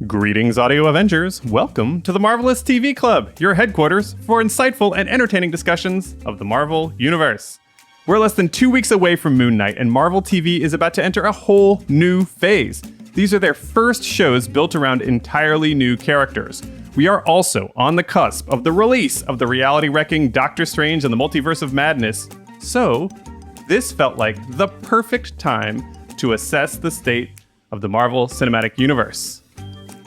Greetings, Audio Avengers. Welcome to the Marvelous TV Club, your headquarters for insightful and entertaining discussions of the Marvel Universe. We're less than 2 weeks away from Moon Knight, and Marvel TV is about to enter a whole new phase. These are their first shows built around entirely new characters. We are also on the cusp of the release of the reality-wrecking Doctor Strange and the Multiverse of Madness, so this felt like the perfect time to assess the state of the Marvel Cinematic Universe.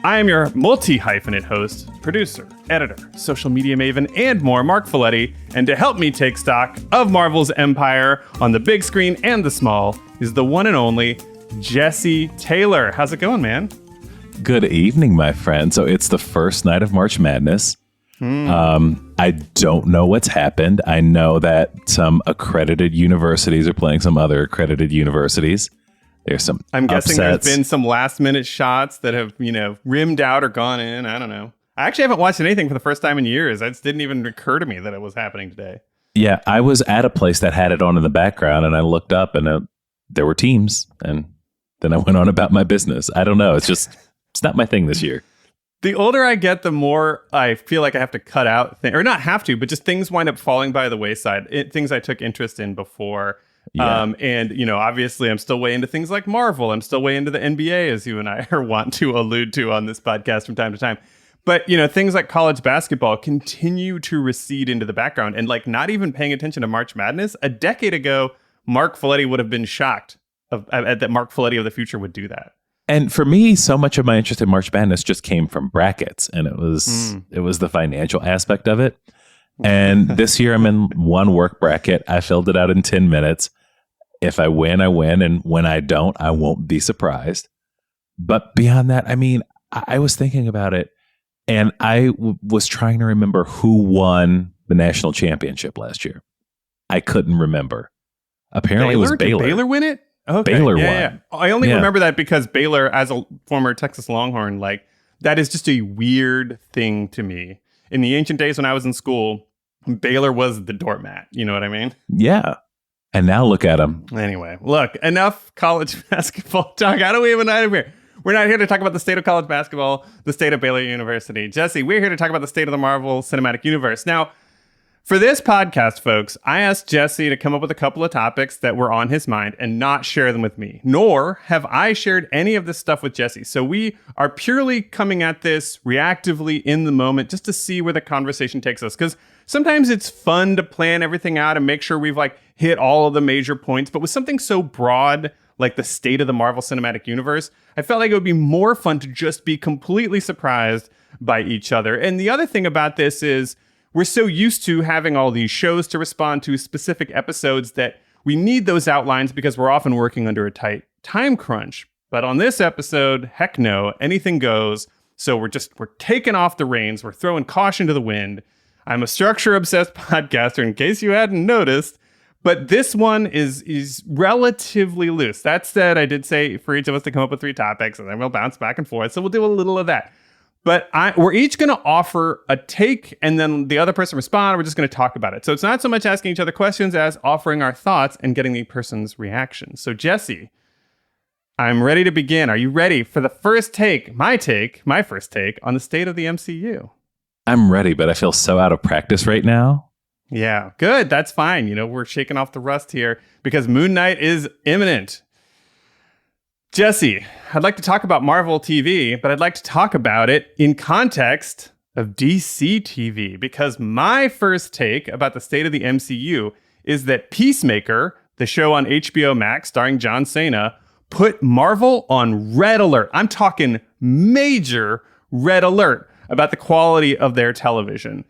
I am your multi-hyphenate host, producer, editor, social media maven, and more, Marc Faletti, and to help me take stock of Marvel's empire on the big screen and the small is the one and only Jesse Taylor. How's it going, man? Good evening, my friend. So it's the first night of March Madness. I don't know what's happened. I know that some accredited universities are playing some other accredited universities. There's some I'm guessing upsets. There's been some last minute shots that have, rimmed out or gone in. I don't know. I actually haven't watched anything for the first time in years. It just didn't even occur to me that it was happening today. Yeah, I was at a place that had it on in the background and I looked up and there were teams and then I went on about my business. I don't know. It's not my thing this year. The older I get, the more I feel like I have to cut out or not have to, but just things wind up falling by the wayside. Things I took interest in before. Yeah. And obviously I'm still way into things like Marvel. I'm still way into the NBA, as you and I want to allude to on this podcast from time to time. But, things like college basketball continue to recede into the background and not even paying attention to March Madness. A decade ago, Marc Faletti would have been shocked that Marc Faletti of the future would do that. And for me, so much of my interest in March Madness just came from brackets, and it was the financial aspect of it. And this year I'm in one work bracket. I filled it out in 10 minutes. If I win, I win. And when I don't, I won't be surprised. But beyond that, I was thinking about it and I was trying to remember who won the national championship last year. I couldn't remember. Apparently it was Baylor. Did Baylor win it? Okay. Baylor won. Yeah. I only remember that because Baylor, as a former Texas Longhorn, that is just a weird thing to me. In the ancient days when I was in school, Baylor was the doormat. You know what I mean? Yeah. And now look at them. Anyway, look, enough college basketball talk. How do we even out of here? We're not here to talk about the state of college basketball, the state of Baylor University. Jesse, we're here to talk about the state of the Marvel Cinematic Universe. Now, for this podcast, folks, I asked Jesse to come up with a couple of topics that were on his mind and not share them with me, nor have I shared any of this stuff with Jesse. So we are purely coming at this reactively in the moment just to see where the conversation takes us. Because sometimes it's fun to plan everything out and make sure we've hit all of the major points. But with something so broad like the state of the Marvel Cinematic Universe, I felt like it would be more fun to just be completely surprised by each other. And the other thing about this is we're so used to having all these shows to respond to specific episodes that we need those outlines because we're often working under a tight time crunch. But on this episode, heck no, anything goes. So we're taking off the reins. We're throwing caution to the wind. I'm a structure-obsessed podcaster, in case you hadn't noticed. But this one is relatively loose. That said, I did say for each of us to come up with 3 topics, and then we'll bounce back and forth. So we'll do a little of that. But we're each going to offer a take, and then the other person respond. We're just going to talk about it. So it's not so much asking each other questions as offering our thoughts and getting the person's reaction. So Jesse, I'm ready to begin. Are you ready for the first take, my first take on the state of the MCU? I'm ready, but I feel so out of practice right now. Yeah, good. That's fine. We're shaking off the rust here because Moon Knight is imminent. Jesse, I'd like to talk about Marvel TV, but I'd like to talk about it in context of DC TV, because my first take about the state of the MCU is that Peacemaker, the show on HBO Max starring John Cena, put Marvel on red alert. I'm talking major red alert about the quality of their television.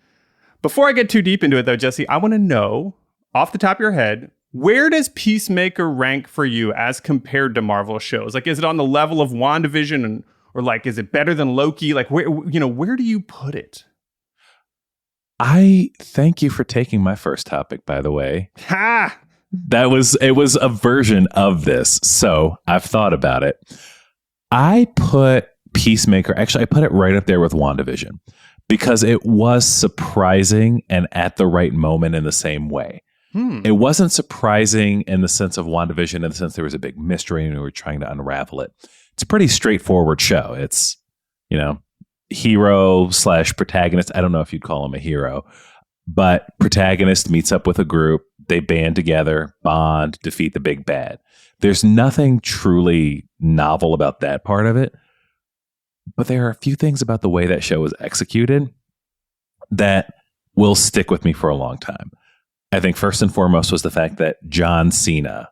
Before I get too deep into it, though, Jesse, I want to know, off the top of your head, where does Peacemaker rank for you as compared to Marvel shows? Is it on the level of WandaVision, or is it better than Loki? Where do you put it? I thank you for taking my first topic, by the way. Ha! It was a version of this, so I've thought about it. I put Peacemaker, actually, I put it right up there with WandaVision because it was surprising and at the right moment in the same way. It wasn't surprising in the sense of WandaVision, in the sense there was a big mystery and we were trying to unravel it. It's a pretty straightforward show. It's, hero / protagonist. I don't know if you'd call him a hero, but protagonist meets up with a group. They band together, bond, defeat the big bad. There's nothing truly novel about that part of it. But there are a few things about the way that show was executed that will stick with me for a long time. I think first and foremost was the fact that John Cena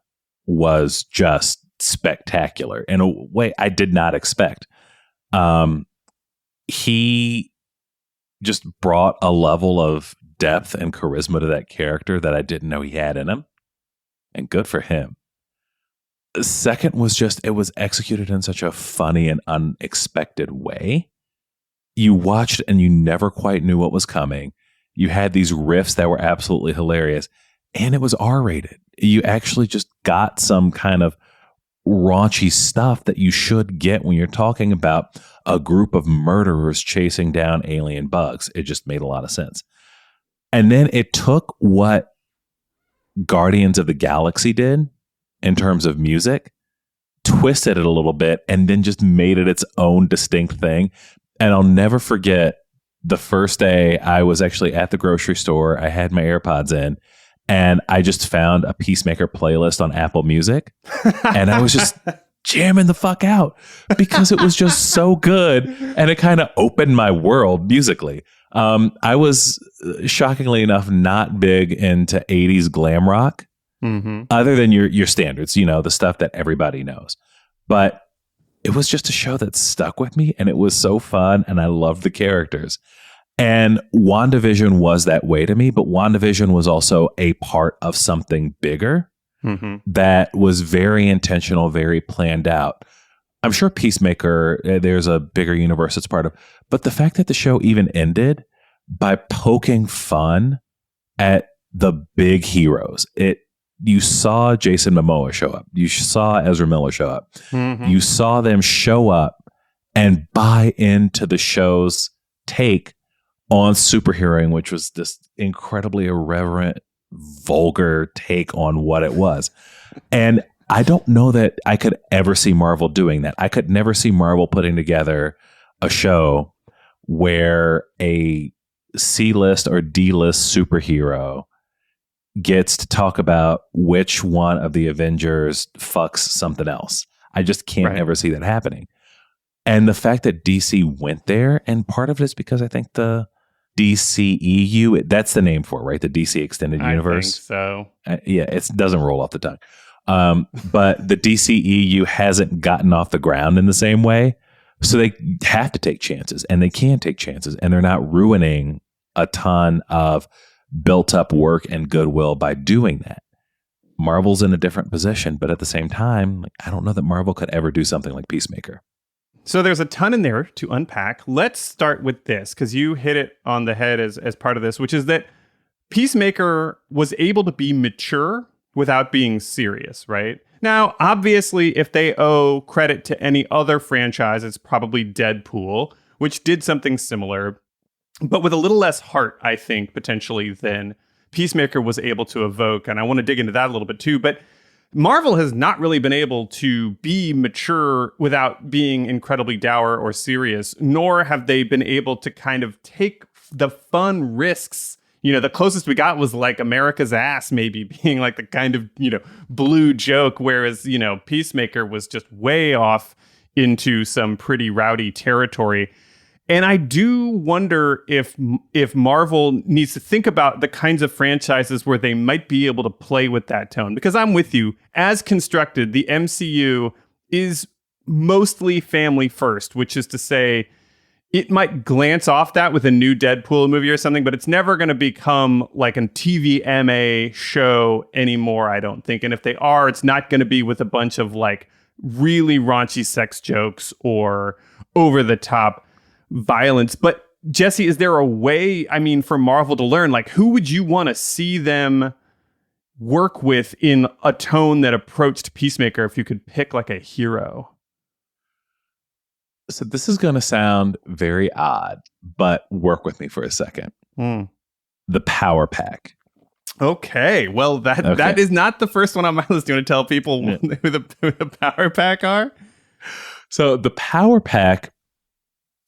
was just spectacular in a way I did not expect. He just brought a level of depth and charisma to that character that I didn't know he had in him. And good for him. The second was just, it was executed in such a funny and unexpected way. You watched and you never quite knew what was coming. You had these riffs that were absolutely hilarious, and it was R-rated. You actually just got some kind of raunchy stuff that you should get when you're talking about a group of murderers chasing down alien bugs. It just made a lot of sense. And then it took what Guardians of the Galaxy did in terms of music, twisted it a little bit, and then just made it its own distinct thing. And I'll never forget the first day I was actually at the grocery store. I had my AirPods in, and I just found a Peacemaker playlist on Apple Music. And I was just jamming the fuck out because it was just so good. And it kind of opened my world musically. I was, shockingly enough, not big into 80s glam rock. Mm-hmm. Other than your standards, the stuff that everybody knows. But it was just a show that stuck with me, and it was so fun, and I loved the characters. And WandaVision was that way to me, but WandaVision was also a part of something bigger that was very intentional, very planned out. I'm sure Peacemaker, there's a bigger universe it's part of, but the fact that the show even ended by poking fun at the big heroes, you saw Jason Momoa show up. You saw Ezra Miller show up. Mm-hmm. You saw them show up and buy into the show's take on superheroing, which was this incredibly irreverent, vulgar take on what it was. And I don't know that I could ever see Marvel doing that. I could never see Marvel putting together a show where a C-list or D-list superhero gets to talk about which one of the Avengers fucks something else. I just can't ever see that happening. And the fact that DC went there, and part of it is because I think the DCEU, that's the name for it, right? The DC Extended Universe. I think so. Yeah, it doesn't roll off the tongue. But the DCEU hasn't gotten off the ground in the same way. So they have to take chances, and they can take chances, and they're not ruining a ton of built up work and goodwill by doing that. Marvel's in a different position, but at the same time, I don't know that Marvel could ever do something like Peacemaker. So there's a ton in there to unpack. Let's start with this, because you hit it on the head as part of this, which is that Peacemaker was able to be mature without being serious, right? Now, obviously, if they owe credit to any other franchise, it's probably Deadpool, which did something similar, but with a little less heart, I think, potentially, than Peacemaker was able to evoke. And I want to dig into that a little bit too. But Marvel has not really been able to be mature without being incredibly dour or serious, nor have they been able to kind of take the fun risks. The closest we got was like America's Ass maybe being like the kind of, blue joke, whereas, Peacemaker was just way off into some pretty rowdy territory. And I do wonder if Marvel needs to think about the kinds of franchises where they might be able to play with that tone. Because I'm with you. As constructed, the MCU is mostly family first, which is to say it might glance off that with a new Deadpool movie or something, but it's never going to become like a TVMA show anymore, I don't think. And if they are, it's not going to be with a bunch of like really raunchy sex jokes or over the top violence. But Jesse, is there a way, for Marvel to learn, like, who would you want to see them work with in a tone that approached Peacemaker if you could pick like a hero? So this is going to sound very odd, but work with me for a second. The Power Pack. Okay. Well, that is not the first one on my list. Do you want to tell people who the Power Pack are? So the Power Pack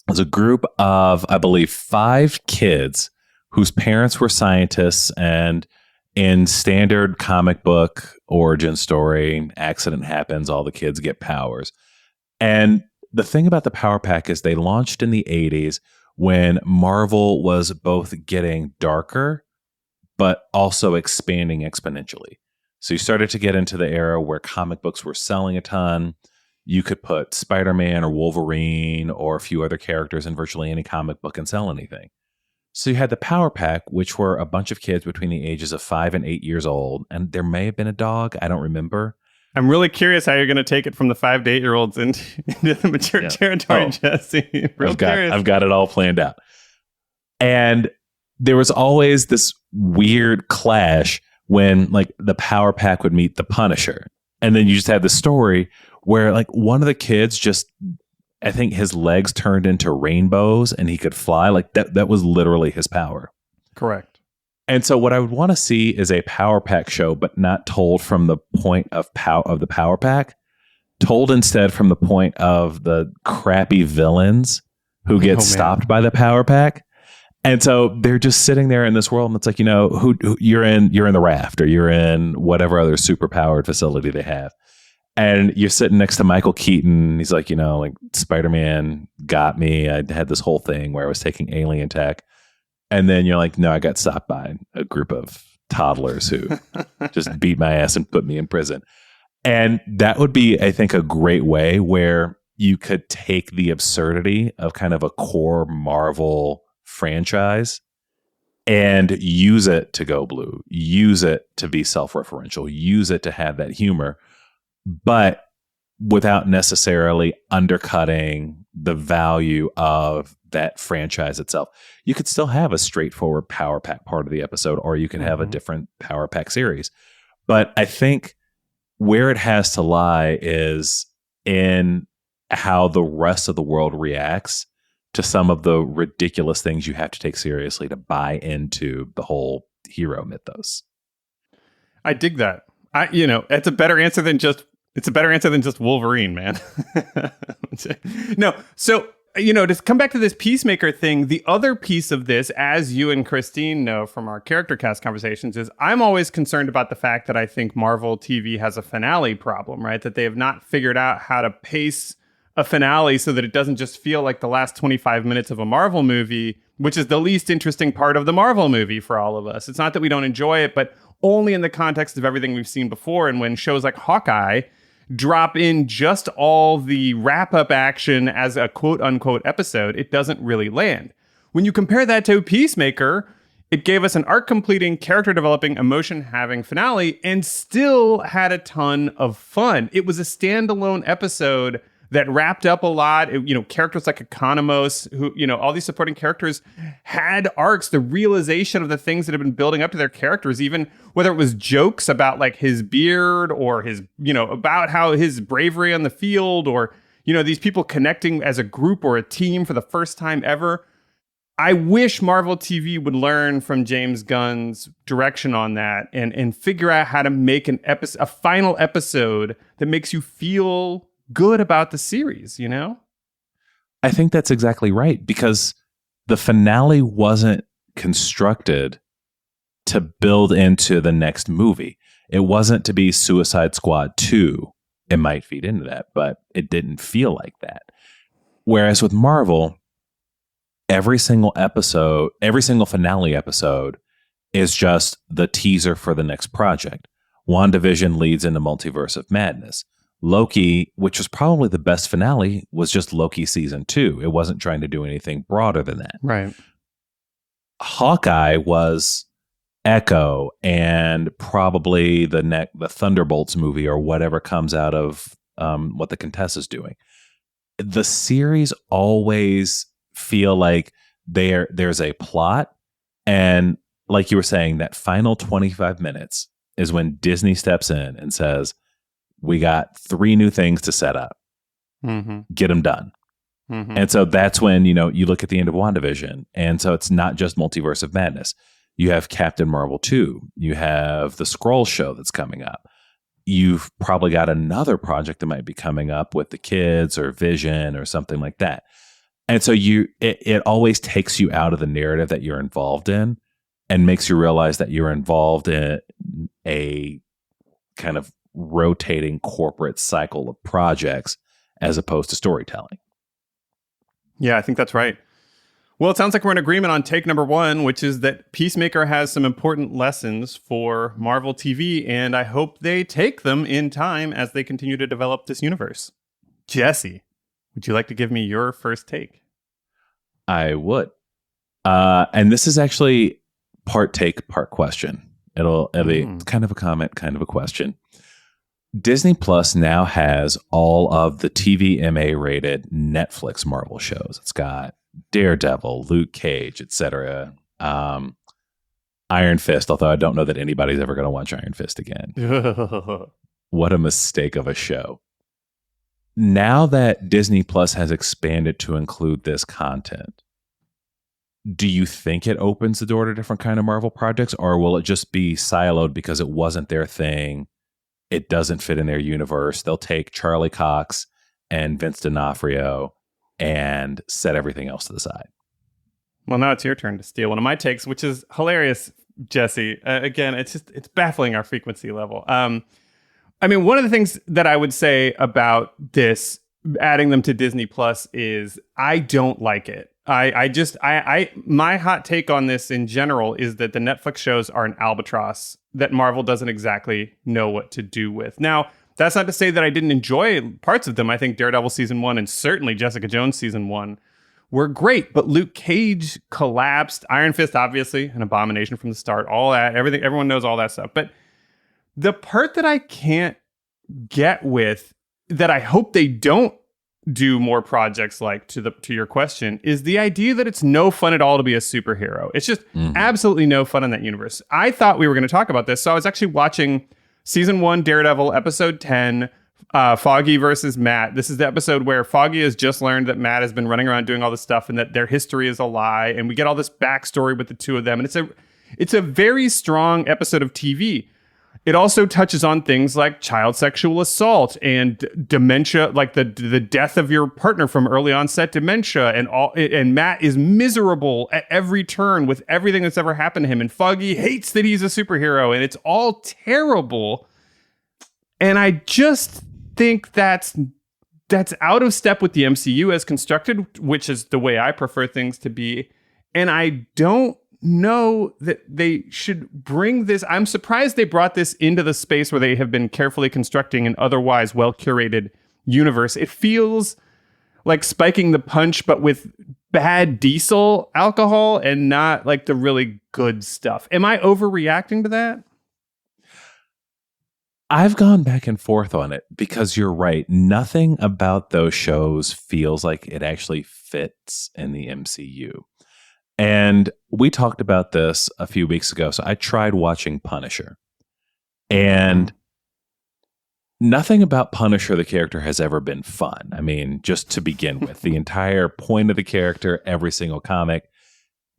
was a group of, I believe, 5 kids whose parents were scientists, and in standard comic book origin story, accident happens, all the kids get powers. And the thing about the Power Pack is they launched in the 80s when Marvel was both getting darker, but also expanding exponentially. So you started to get into the era where comic books were selling a ton. You could put Spider-Man or Wolverine or a few other characters in virtually any comic book and sell anything. So you had the Power Pack, which were a bunch of kids between the ages of 5 and 8 years old. And there may have been a dog. I don't remember. I'm really curious how you're going to take it from the 5 to 8 year olds into the mature territory, Jesse. I've got it all planned out. And there was always this weird clash when like the Power Pack would meet the Punisher. And then you just had the story where like one of the kids just, I think his legs turned into rainbows and he could fly. Like that was literally his power. Correct. And so what I would want to see is a Power Pack show, but not told from the point of the Power Pack, told instead from the point of the crappy villains who get stopped by the Power Pack. And so they're just sitting there in this world, and it's like, who you're in the raft, or you're in whatever other super powered facility they have. And you're sitting next to Michael Keaton. He's like, like Spider-Man got me. I had this whole thing where I was taking alien tech. And then you're like, no, I got stopped by a group of toddlers who just beat my ass and put me in prison. And that would be, I think, a great way where you could take the absurdity of kind of a core Marvel franchise and use it to go blue, use it to be self-referential, use it to have that humor, but without necessarily undercutting the value of that franchise itself. You could still have a straightforward Power Pack part of the episode, or you can have a different Power Pack series. But I think where it has to lie is in how the rest of the world reacts to some of the ridiculous things you have to take seriously to buy into the whole hero mythos. I dig that. It's a better answer than just Wolverine, man. No. So, to come back to this Peacemaker thing, the other piece of this, as you and Christine know from our character cast conversations, is I'm always concerned about the fact that I think Marvel TV has a finale problem, right? That they have not figured out how to pace a finale so that it doesn't just feel like the last 25 minutes of a Marvel movie, which is the least interesting part of the Marvel movie for all of us. It's not that we don't enjoy it, but only in the context of everything we've seen before. And when shows like Hawkeye drop in just all the wrap-up action as a quote-unquote episode, it doesn't really land. When you compare that to Peacemaker, it gave us an arc-completing, character-developing, emotion-having finale and still had a ton of fun. It was a standalone episode that wrapped up a lot. Characters like Economos, who, all these supporting characters had arcs, the realization of the things that have been building up to their characters, even whether it was jokes about like his beard or his, about how his bravery on the field, or, these people connecting as a group or a team for the first time ever. I wish Marvel TV would learn from James Gunn's direction on that and figure out how to make a final episode that makes you feel good about the series, I think that's exactly right, because the finale wasn't constructed to build into the next movie. It wasn't to be Suicide Squad 2. It might feed into that, but it didn't feel like that. Whereas with Marvel, every single finale episode is just the teaser for the next project. WandaVision leads into Multiverse of Madness. Loki, which was probably the best finale, was just Loki season 2. It wasn't trying to do anything broader than that. Right. Hawkeye was Echo and probably the Thunderbolts movie or whatever comes out of what the Contessa's doing. The series always feel like there's a plot, and like you were saying, that final 25 minutes is when Disney steps in and says, we got 3 new things to set up. Mm-hmm. Get them done. Mm-hmm. And so that's when, you look at the end of WandaVision. And so it's not just Multiverse of Madness. You have Captain Marvel 2. You have the Skrull show that's coming up. You've probably got another project that might be coming up with the kids or Vision or something like that. And so it always takes you out of the narrative that you're involved in and makes you realize that you're involved in a kind of rotating corporate cycle of projects as opposed to storytelling. Yeah, I think that's right. Well, it sounds like we're in agreement on take number one, which is that Peacemaker has some important lessons for Marvel TV, and I hope they take them in time as they continue to develop this universe. Jesse, would you like to give me your first take? I would. And this is actually part take, part question. It'll be kind of a comment, kind of a question. Disney Plus now has all of the TVMA rated Netflix Marvel shows. It's got Daredevil, Luke Cage, etc. Iron Fist, although I don't know that anybody's ever going to watch Iron Fist again. What a mistake of a show. Now that Disney Plus has expanded to include this content, do you think it opens the door to different kind of Marvel projects, or will it just be siloed because it wasn't their thing? It doesn't fit in their universe. They'll take Charlie Cox and Vince D'Onofrio and set everything else to the side. Well, now it's your turn to steal one of my takes, which is hilarious, Jesse. Again, it's baffling our frequency level. I mean, one of the things that I would say about this, adding them to Disney Plus, is I don't like it. My hot take on this in general is that the Netflix shows are an albatross that Marvel doesn't exactly know what to do with. Now, that's not to say that I didn't enjoy parts of them. I think Daredevil season 1 and certainly Jessica Jones season 1 were great, but Luke Cage collapsed. Iron Fist, obviously, an abomination from the start. All that, everything, everyone knows all that stuff. But the part that I can't get with, that I hope they don't do more projects like, to your question, is the idea that it's no fun at all to be a superhero. It's just absolutely no fun in that universe. I thought we were going to talk about this, so I was actually watching season 1 Daredevil episode 10, Foggy versus Matt. This is the episode where Foggy has just learned that Matt has been running around doing all this stuff and that their history is a lie, and we get all this backstory with the two of them, and it's a very strong episode of TV. It also touches on things like child sexual assault and dementia, like the death of your partner from early onset dementia, and Matt is miserable at every turn with everything that's ever happened to him, and Foggy hates that he's a superhero, and it's all terrible. And I just think that's out of step with the MCU as constructed, which is the way I prefer things to be. And I don't know that they should bring this. I'm surprised they brought this into the space where they have been carefully constructing an otherwise well-curated universe. It feels like spiking the punch, but with bad diesel alcohol and not like the really good stuff. Am I overreacting to that? I've gone back and forth on it because you're right. Nothing about those shows feels like it actually fits in the MCU. And we talked about this a few weeks ago. So I tried watching Punisher. And nothing about Punisher, the character, has ever been fun. I mean, just to begin with, the entire point of the character, every single comic,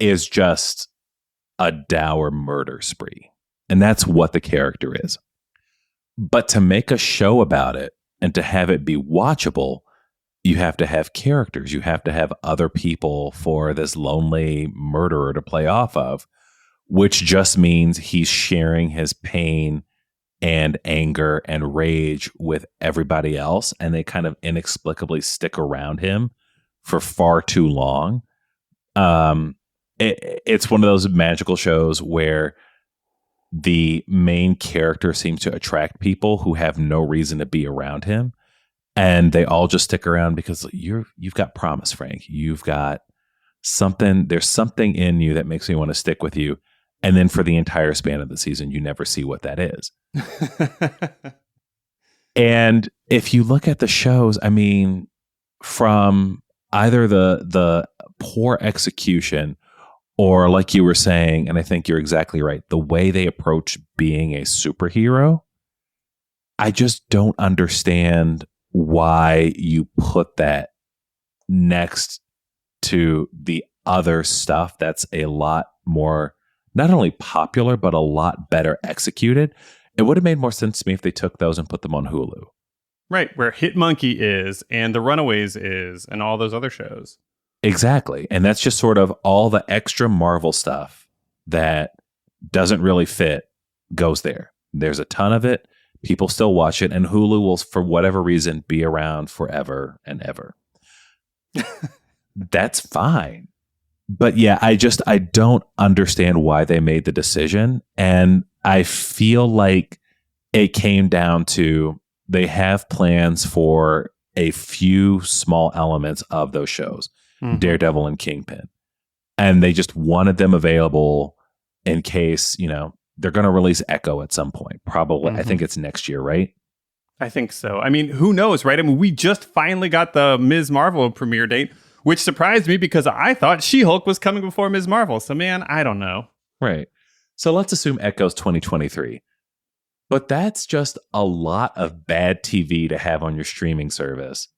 is just a dour murder spree. And that's what the character is. But to make a show about it and to have it be watchable, you have to have characters. You have to have other people for this lonely murderer to play off of, which just means he's sharing his pain and anger and rage with everybody else. And they kind of inexplicably stick around him for far too long. It's one of those magical shows where the main character seems to attract people who have no reason to be around him. And they all just stick around because you've got promise, Frank. You've got something. There's something in you that makes me want to stick with you. And then for the entire span of the season, you never see what that is. And if you look at the shows, I mean, from either the poor execution or, like you were saying, and I think you're exactly right, the way they approach being a superhero, I just don't understand why you put that next to the other stuff that's a lot more, not only popular, but a lot better executed. It would have made more sense to me if they took those and put them on Hulu. Right, where Hit Monkey is, and The Runaways is, and all those other shows. Exactly. And that's just sort of all the extra Marvel stuff that doesn't really fit goes there. There's a ton of it. People still watch it, and Hulu will, for whatever reason, be around forever and ever. That's fine. But yeah, I don't understand why they made the decision. And I feel like it came down to they have plans for a few small elements of those shows, Daredevil and Kingpin. And they just wanted them available in case, they're going to release Echo at some point. Probably, I think it's next year, right? I think so. I mean, who knows, right? I mean, we just finally got the Ms. Marvel premiere date, which surprised me because I thought She-Hulk was coming before Ms. Marvel. So, man, I don't know. Right. So let's assume Echo's 2023. But that's just a lot of bad TV to have on your streaming service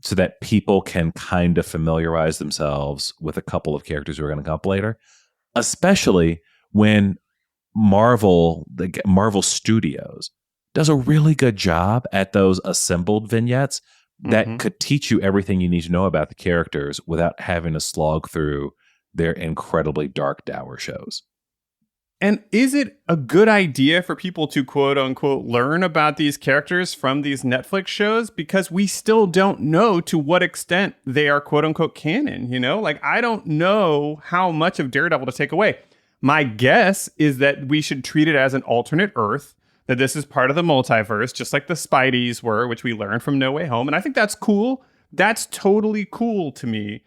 so that people can kind of familiarize themselves with a couple of characters who are going to come up later, especially when Marvel Studios does a really good job at those assembled vignettes that could teach you everything you need to know about the characters without having to slog through their incredibly dark, dour shows. And is it a good idea for people to quote unquote learn about these characters from these Netflix shows? Because we still don't know to what extent they are quote unquote canon, Like, I don't know how much of Daredevil to take away. My guess is that we should treat it as an alternate Earth, that this is part of the multiverse, just like the Spideys were, which we learned from No Way Home. And I think that's cool. That's totally cool to me.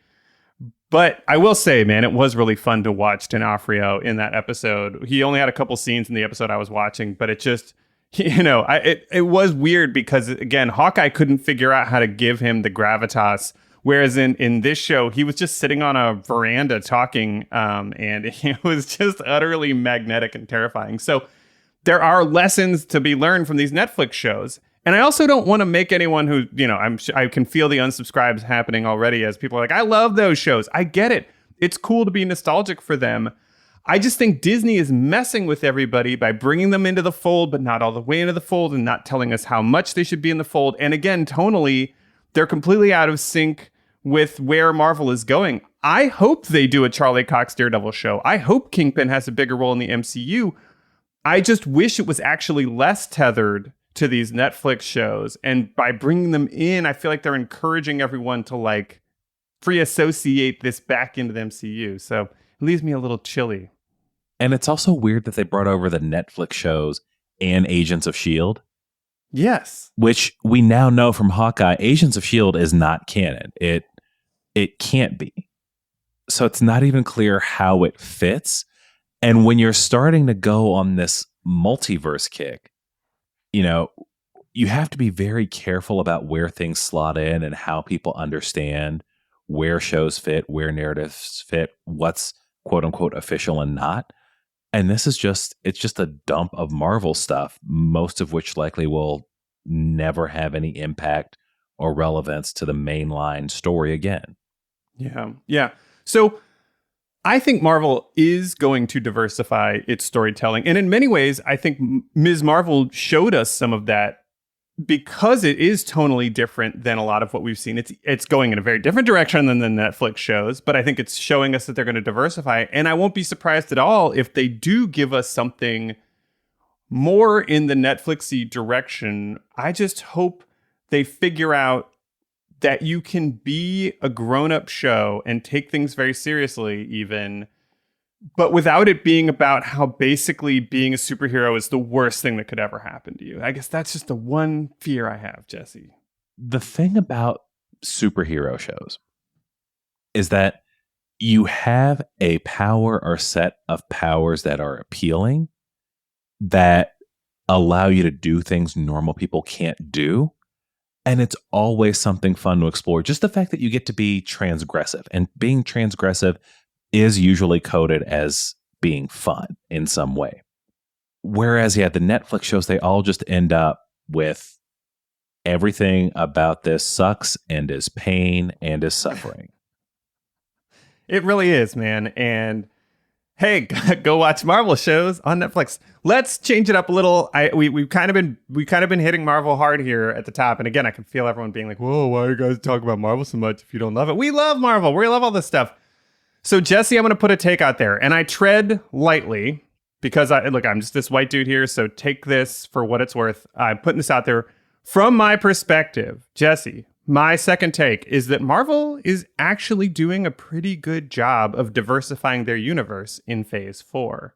But I will say, man, it was really fun to watch D'Onofrio in that episode. He only had a couple scenes in the episode I was watching, but it just, it was weird because, again, Hawkeye couldn't figure out how to give him the gravitas. Whereas in this show, he was just sitting on a veranda talking, and it was just utterly magnetic and terrifying. So there are lessons to be learned from these Netflix shows. And I also don't want to make anyone who, I can feel the unsubscribes happening already as people are like, I love those shows. I get it. It's cool to be nostalgic for them. I just think Disney is messing with everybody by bringing them into the fold, but not all the way into the fold and not telling us how much they should be in the fold. And again, tonally, they're completely out of sync with where Marvel is going. I hope they do a Charlie Cox Daredevil show. I hope Kingpin has a bigger role in the MCU. I just wish it was actually less tethered to these Netflix shows. And by bringing them in, I feel like they're encouraging everyone to free associate this back into the MCU. So it leaves me a little chilly. And it's also weird that they brought over the Netflix shows and Agents of S.H.I.E.L.D. Yes. Which we now know from Hawkeye, Agents of S.H.I.E.L.D. is not canon. It can't be. So it's not even clear how it fits. And when you're starting to go on this multiverse kick, you have to be very careful about where things slot in and how people understand where shows fit, where narratives fit, what's quote unquote official and not. And this is it's just a dump of Marvel stuff, most of which likely will never have any impact or relevance to the mainline story again. Yeah. Yeah. So I think Marvel is going to diversify its storytelling. And in many ways, I think Ms. Marvel showed us some of that because it is tonally different than a lot of what we've seen. It's going in a very different direction than the Netflix shows, but I think it's showing us that they're going to diversify. And I won't be surprised at all if they do give us something more in the Netflixy direction. I just hope they figure out that you can be a grown-up show and take things very seriously even, but without it being about how basically being a superhero is the worst thing that could ever happen to you. I guess that's just the one fear I have, Jesse. The thing about superhero shows is that you have a power or set of powers that are appealing, that allow you to do things normal people can't do. And it's always something fun to explore. Just the fact that you get to be transgressive, and being transgressive is usually coded as being fun in some way. Whereas, the Netflix shows, they all just end up with everything about this sucks and is pain and is suffering. It really is, man. And Hey, go watch Marvel shows on Netflix. Let's change it up a little. We've kind of been hitting Marvel hard here at the top, and again, I can feel everyone being like, "Whoa, why are you guys talking about Marvel so much if you don't love it?" We love Marvel. We love all this stuff. So, Jesse, I'm going to put a take out there, and I tread lightly because I'm just this white dude here. So take this for what it's worth. I'm putting this out there from my perspective, Jesse. My second take is that Marvel is actually doing a pretty good job of diversifying their universe in Phase 4.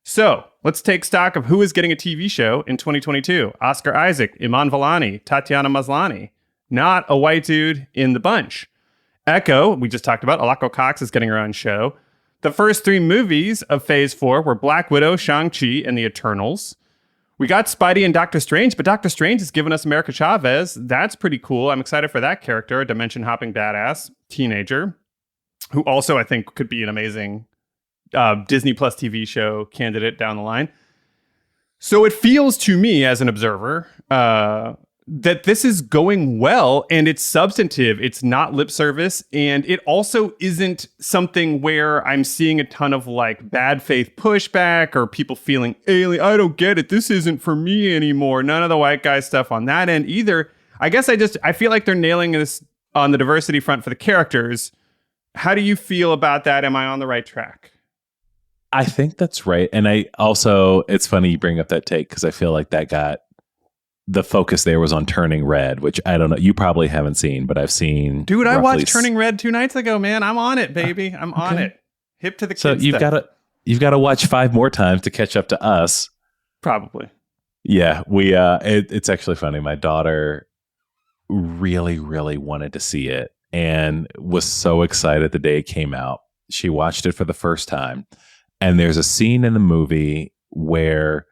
So let's take stock of who is getting a TV show in 2022. Oscar Isaac, Iman Vellani, Tatiana Maslany. Not a white dude in the bunch. Echo, we just talked about, Alako Cox is getting her own show. The first 3 movies of Phase 4 were Black Widow, Shang-Chi, and The Eternals. We got Spidey and Doctor Strange, but Doctor Strange has given us America Chavez. That's pretty cool. I'm excited for that character, a dimension-hopping badass teenager, who also I think could be an amazing Disney Plus TV show candidate down the line. So it feels to me as an observer that this is going well and it's substantive. It's not lip service. And it also isn't something where I'm seeing a ton of like bad faith pushback or people feeling alien. I don't get it. This isn't for me anymore. None of the white guy stuff on that end either. I guess I feel like they're nailing this on the diversity front for the characters. How do you feel about that? Am I on the right track? I think that's right. And it's funny you bring up that take because I feel like the focus there was on Turning Red, which I don't know. You probably haven't seen, but I've seen. Dude, I watched Turning Red 2 nights ago, man. I'm on it, baby. I'm on it. Hip to the kids. So you've got to watch 5 more times to catch up to us. Probably. Yeah, it's actually funny. My daughter really, really wanted to see it and was so excited the day it came out. She watched it for the first time. And there's a scene in the movie where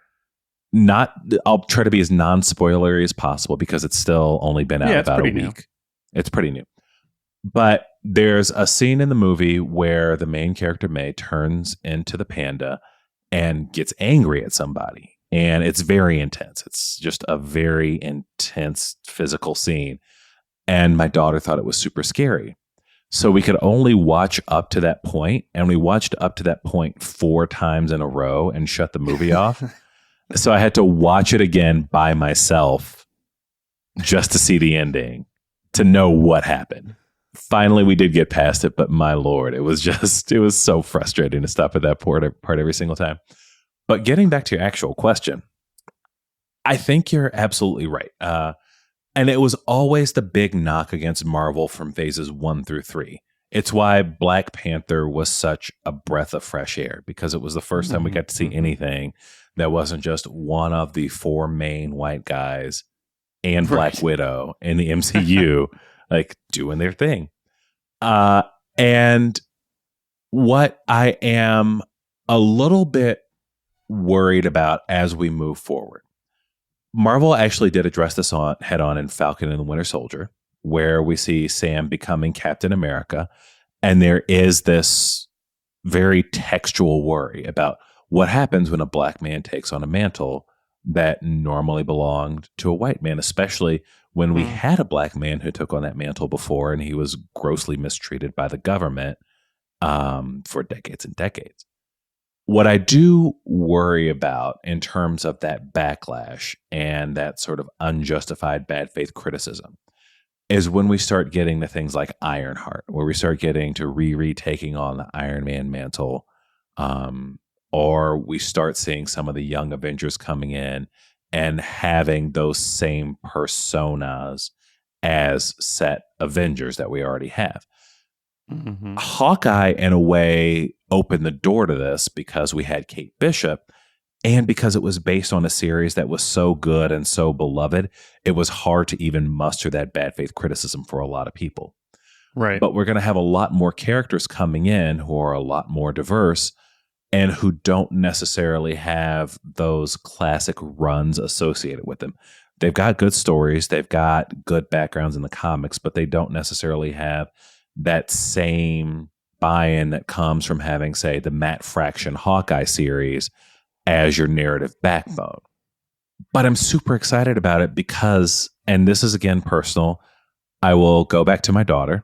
I'll try to be as non-spoilery as possible because it's still only been out about a week. New. It's pretty new. But there's a scene in the movie where the main character, May, turns into the panda and gets angry at somebody. And it's very intense. It's just a very intense physical scene. And my daughter thought it was super scary. So we could only watch up to that point. And we watched up to that point 4 times in a row and shut the movie off. So I had to watch it again by myself just to see the ending, to know what happened. Finally, we did get past it, but my Lord, it was so frustrating to stop at that part every single time. But getting back to your actual question, I think you're absolutely right. And it was always the big knock against Marvel from phases 1 through 3. It's why Black Panther was such a breath of fresh air, because it was the first time we got to see anything that wasn't just one of the 4 main white guys and Black Widow in the MCU, like doing their thing. And what I am a little bit worried about as we move forward, Marvel actually did address this head on in Falcon and the Winter Soldier, where we see Sam becoming Captain America. And there is this very textual worry about what happens when a black man takes on a mantle that normally belonged to a white man, especially when we had a black man who took on that mantle before and he was grossly mistreated by the government for decades and decades. What I do worry about in terms of that backlash and that sort of unjustified bad faith criticism is when we start getting to things like Ironheart, where we start getting to Riri taking on the Iron Man mantle, or we start seeing some of the young Avengers coming in and having those same personas as set Avengers that we already have. Hawkeye, in a way, opened the door to this because we had Kate Bishop, and because it was based on a series that was so good and so beloved, it was hard to even muster that bad faith criticism for a lot of people. Right. But we're going to have a lot more characters coming in who are a lot more diverse and who don't necessarily have those classic runs associated with them. They've got good stories, they've got good backgrounds in the comics, but they don't necessarily have that same buy-in that comes from having, say, the Matt Fraction Hawkeye series as your narrative backbone. But I'm super excited about it because, and this is again personal, I will go back to my daughter.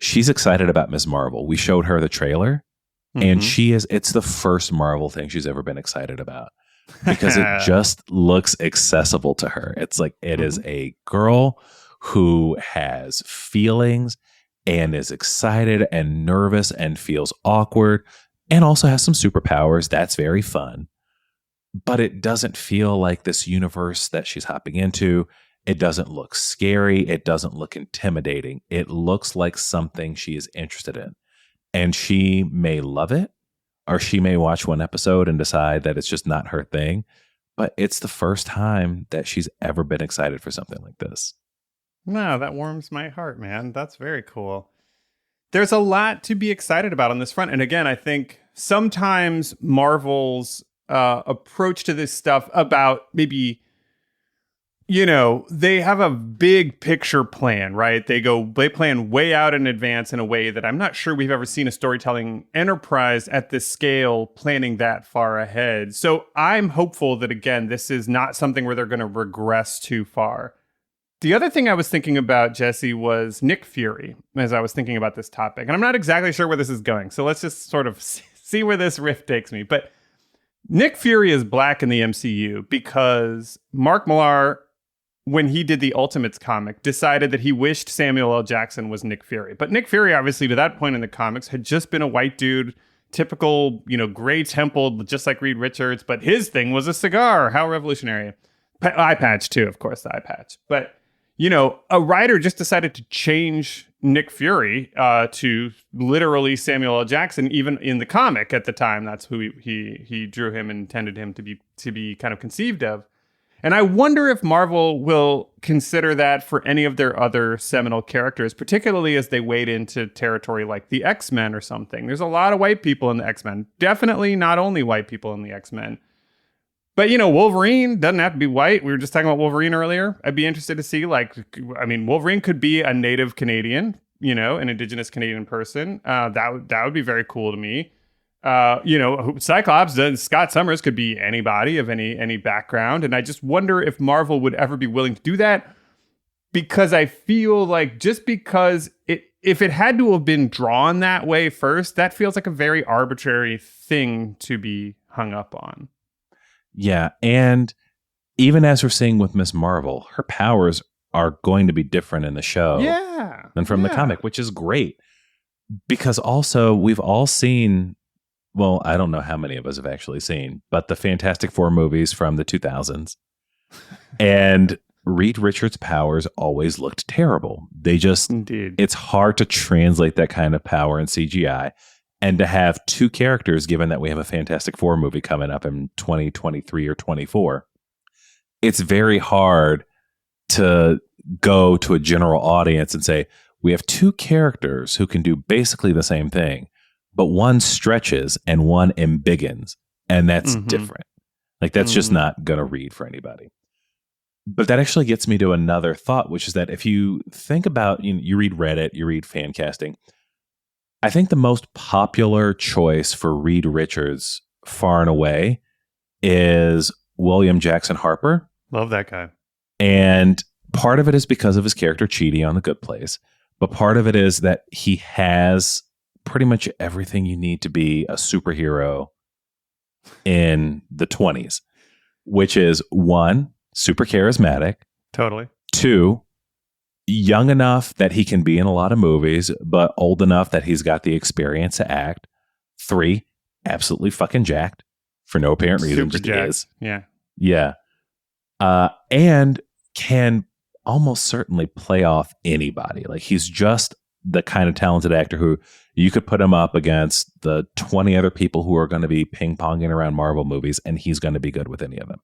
She's excited about Ms. Marvel. We showed her the trailer And it's the first Marvel thing she's ever been excited about because it just looks accessible to her. It's like, it is a girl who has feelings and is excited and nervous and feels awkward and also has some superpowers. That's very fun. But it doesn't feel like this universe that she's hopping into. It doesn't look scary. It doesn't look intimidating. It looks like something she is interested in. And she may love it, or she may watch one episode and decide that it's just not her thing. But it's the first time that she's ever been excited for something like this. No, that warms my heart, man. That's very cool. There's a lot to be excited about on this front. And again, I think sometimes Marvel's approach to this stuff about maybe, they have a big picture plan, right? They plan way out in advance in a way that I'm not sure we've ever seen a storytelling enterprise at this scale planning that far ahead. So I'm hopeful that, again, this is not something where they're going to regress too far. The other thing I was thinking about, Jesse, was Nick Fury as I was thinking about this topic. And I'm not exactly sure where this is going. So let's just sort of see where this riff takes me. But Nick Fury is black in the MCU because Marc Millar, when he did the Ultimates comic, decided that he wished Samuel L. Jackson was Nick Fury. But Nick Fury, obviously, to that point in the comics, had just been a white dude, typical, gray templed, just like Reed Richards. But his thing was a cigar. How revolutionary. Eye patch, too, of course, the eye patch. But, a writer just decided to change Nick Fury to literally Samuel L. Jackson, even in the comic at the time. That's who he drew him and intended him to be kind of conceived of. And I wonder if Marvel will consider that for any of their other seminal characters, particularly as they wade into territory like the X-Men or something. There's a lot of white people in the X-Men. Definitely not only white people in the X-Men. But, Wolverine doesn't have to be white. We were just talking about Wolverine earlier. I'd be interested to see, Wolverine could be a native Canadian, an indigenous Canadian person. That would be very cool to me. Cyclops, Scott Summers could be anybody of any background. And I just wonder if Marvel would ever be willing to do that, because I feel like just because if it had to have been drawn that way first, that feels like a very arbitrary thing to be hung up on. Yeah. And even as we're seeing with Ms. Marvel, her powers are going to be different in the show than from the comic, which is great. Because also we've all seen, well, I don't know how many of us have actually seen, but the Fantastic Four movies from the 2000s. And Reed Richards' powers always looked terrible. It's hard to translate that kind of power in CGI. And to have two characters, given that we have a Fantastic Four movie coming up in 2023 or 24, it's very hard to go to a general audience and say, we have two characters who can do basically the same thing, but one stretches and one embiggens, and that's different. Like, that's just not going to read for anybody. But that actually gets me to another thought, which is that if you think about, you read Reddit, you read fan casting, I think the most popular choice for Reed Richards far and away is William Jackson Harper. Love that guy. And part of it is because of his character Chidi on The Good Place. But part of it is that he has pretty much everything you need to be a superhero in the 20s, which is 1, super charismatic. Totally. 2, young enough that he can be in a lot of movies, but old enough that he's got the experience to act. 3, absolutely fucking jacked for no apparent reason. Just is. Yeah. Yeah. And can almost certainly play off anybody. Like, he's just the kind of talented actor who you could put him up against the 20 other people who are going to be ping-ponging around Marvel movies, and he's going to be good with any of them.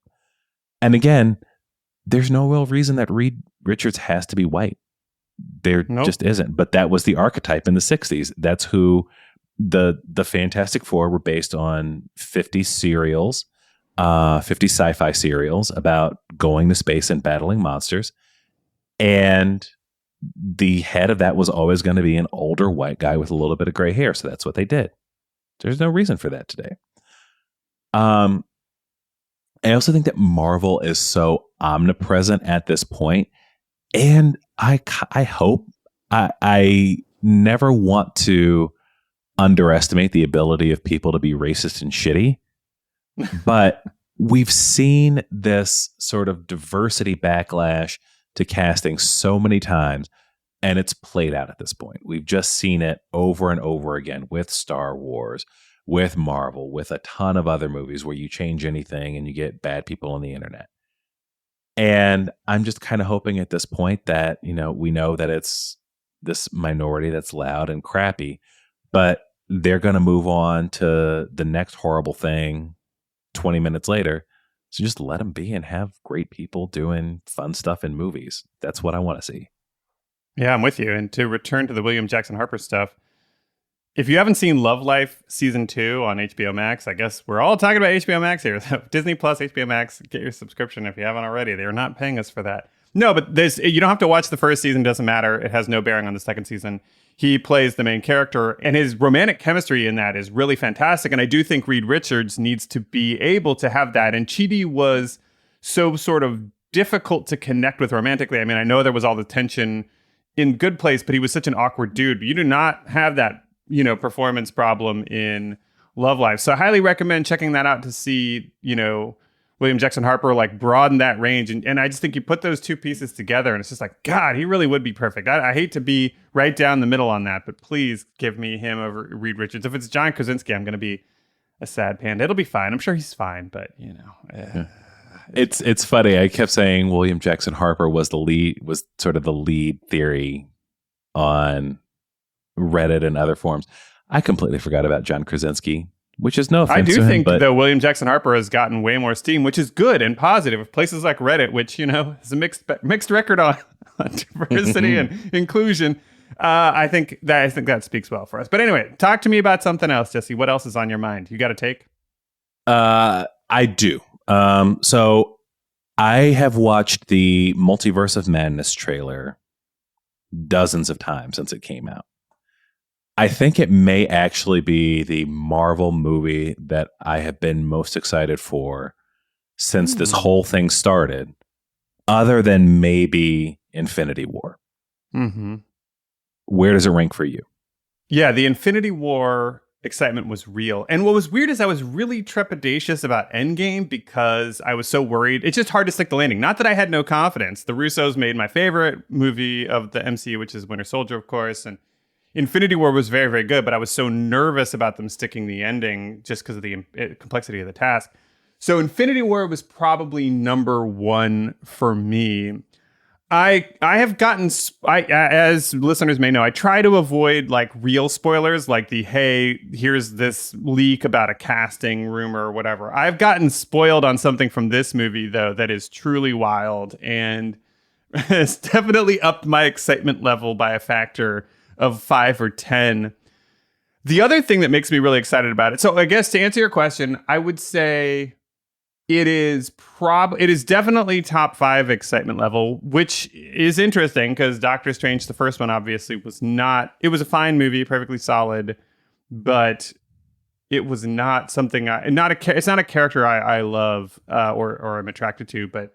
And again, there's no real reason that Reed Richards has to be white. There just isn't. But that was the archetype in the 60s. That's who the Fantastic Four were based on 50 serials, 50 sci-fi serials about going to space and battling monsters. And the head of that was always going to be an older white guy with a little bit of gray hair. So that's what they did. There's no reason for that today. I also think that Marvel is so omnipresent at this point, and I hope I never want to underestimate the ability of people to be racist and shitty. But we've seen this sort of diversity backlash to casting so many times, and it's played out at this point. We've just seen it over and over again with Star Wars, with Marvel, with a ton of other movies where you change anything and you get bad people on the internet. And I'm just kind of hoping at this point that, we know that it's this minority that's loud and crappy, but they're going to move on to the next horrible thing 20 minutes later. So just let them be and have great people doing fun stuff in movies. That's what I want to see. Yeah, I'm with you. And to return to the William Jackson Harper stuff, if you haven't seen Love Life Season 2 on HBO Max, I guess we're all talking about HBO Max here. So Disney Plus, HBO Max, get your subscription if you haven't already. They're not paying us for that. No, but you don't have to watch the first season. Doesn't matter. It has no bearing on the second season. He plays the main character, and his romantic chemistry in that is really fantastic. And I do think Reed Richards needs to be able to have that. And Chidi was so sort of difficult to connect with romantically. I mean, I know there was all the tension in Good Place, but he was such an awkward dude. But you do not have that, performance problem in Love Life. So I highly recommend checking that out to see, William Jackson Harper broaden that range. And I just think you put those two pieces together and it's just like, God, he really would be perfect. I hate to be right down the middle on that, but please give me him over Reed Richards. If it's John Krasinski, I'm going to be a sad panda. It'll be fine. I'm sure he's fine, but It's funny. I kept saying William Jackson Harper was sort of the lead theory on Reddit and other forums. I completely forgot about John Krasinski, which is no offense I do to him, think, but though, William Jackson Harper has gotten way more steam, which is good and positive. Places like Reddit, which, is a mixed record on diversity and inclusion. I think that speaks well for us. But anyway, talk to me about something else, Jesse. What else is on your mind? You got a take? I do. So I have watched the Multiverse of Madness trailer dozens of times since it came out. I think it may actually be the Marvel movie that I have been most excited for since this whole thing started, other than maybe Infinity War. Mm-hmm. Where does it rank for you? Yeah, the Infinity War excitement was real. And what was weird is I was really trepidatious about Endgame because I was so worried. It's just hard to stick the landing. Not that I had no confidence. The Russos made my favorite movie of the MCU, which is Winter Soldier, of course, and Infinity War was very, very good, but I was so nervous about them sticking the ending just because of the complexity of the task. So Infinity War was probably number one for me. I have gotten, as listeners may know, I try to avoid real spoilers, like hey, here's this leak about a casting rumor or whatever. I've gotten spoiled on something from this movie, though, that is truly wild, and it's definitely upped my excitement level by a factor of 5 or 10. The other thing that makes me really excited about it. So I guess to answer your question, I would say it is definitely top 5 excitement level, which is interesting because Doctor Strange, the first one, obviously was not. It was a fine movie, perfectly solid, but it was not something. It's not a character I love or I'm attracted to, but.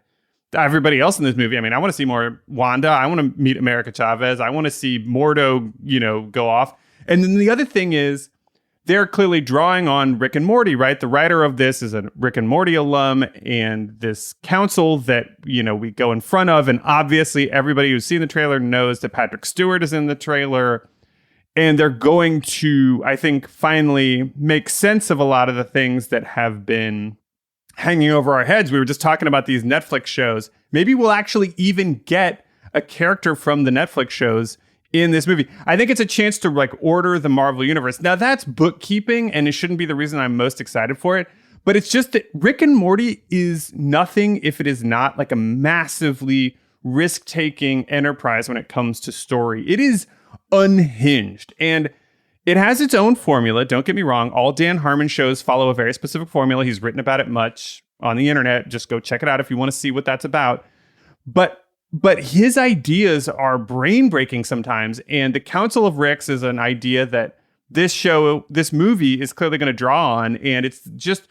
Everybody else in this movie. I mean, I want to see more Wanda. I want to meet America Chavez. I want to see Mordo, go off. And then the other thing is they're clearly drawing on Rick and Morty, right? The writer of this is a Rick and Morty alum, and this council that, we go in front of. And obviously everybody who's seen the trailer knows that Patrick Stewart is in the trailer. And they're going to, I think, finally make sense of a lot of the things that have been hanging over our heads. We were just talking about these Netflix shows. Maybe we'll actually even get a character from the Netflix shows in this movie. I think it's a chance to order the Marvel universe. Now that's bookkeeping and it shouldn't be the reason I'm most excited for it, but it's just that Rick and Morty is nothing if it is not a massively risk-taking enterprise when it comes to story. It is unhinged and it has its own formula. Don't get me wrong. All Dan Harmon shows follow a very specific formula. He's written about it much on the internet. Just go check it out if you want to see what that's about. But his ideas are brain-breaking sometimes. And the Council of Ricks is an idea that this movie is clearly going to draw on. And it's just